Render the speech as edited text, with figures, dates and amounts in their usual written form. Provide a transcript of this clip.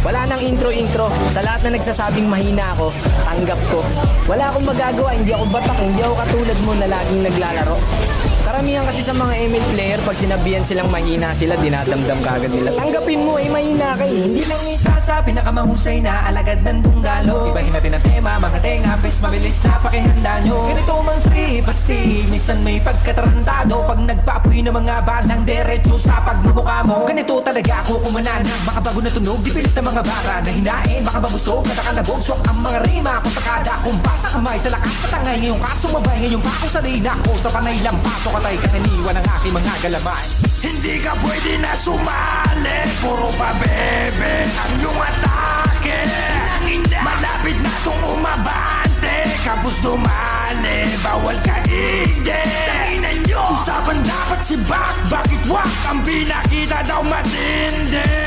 Wala nang intro-intro. Sa lahat na nagsasabing mahina ako, tanggap ko. Wala akong magagawa, hindi ako batak, hindi ako katulad mo na laging naglalaro. Karamihan kasi sa mga ML player, pag sinabihan silang mahina sila, dinadamdam kagad nila. Tanggapin mo, mahina ka eh. Hindi lang isa sa pinakamahusay na alagad ng tunggalo. Ibahin natin ang tema, mga tenga, pes mabilis na pakihanda nyo. Ganito mang tripasti, minsan may pagkatarantado. Pag nagpapoy ng mga balang derecho sa pagmumukha mo. Ganito talaga ako kumanana, makabago na tunog, di pilit ang mga bara na hinain. Baka mabusog, natakalabog, swak ang mga rima. Kung sa kada kumpas, kamay sa lakas, patangay ngayong kaso, mabay ngayong pako sa rina ko. Sa panay lang pasok atay kanganiwan ang aking mga galaman. Hindi ka pwede na sumali, puro pa bebe ang iyong atake. Malapit na itong umabante, kapos dumali, bawal ka hindi. Usapan dapat si Bak, bakit wak ang binakita daw matindi.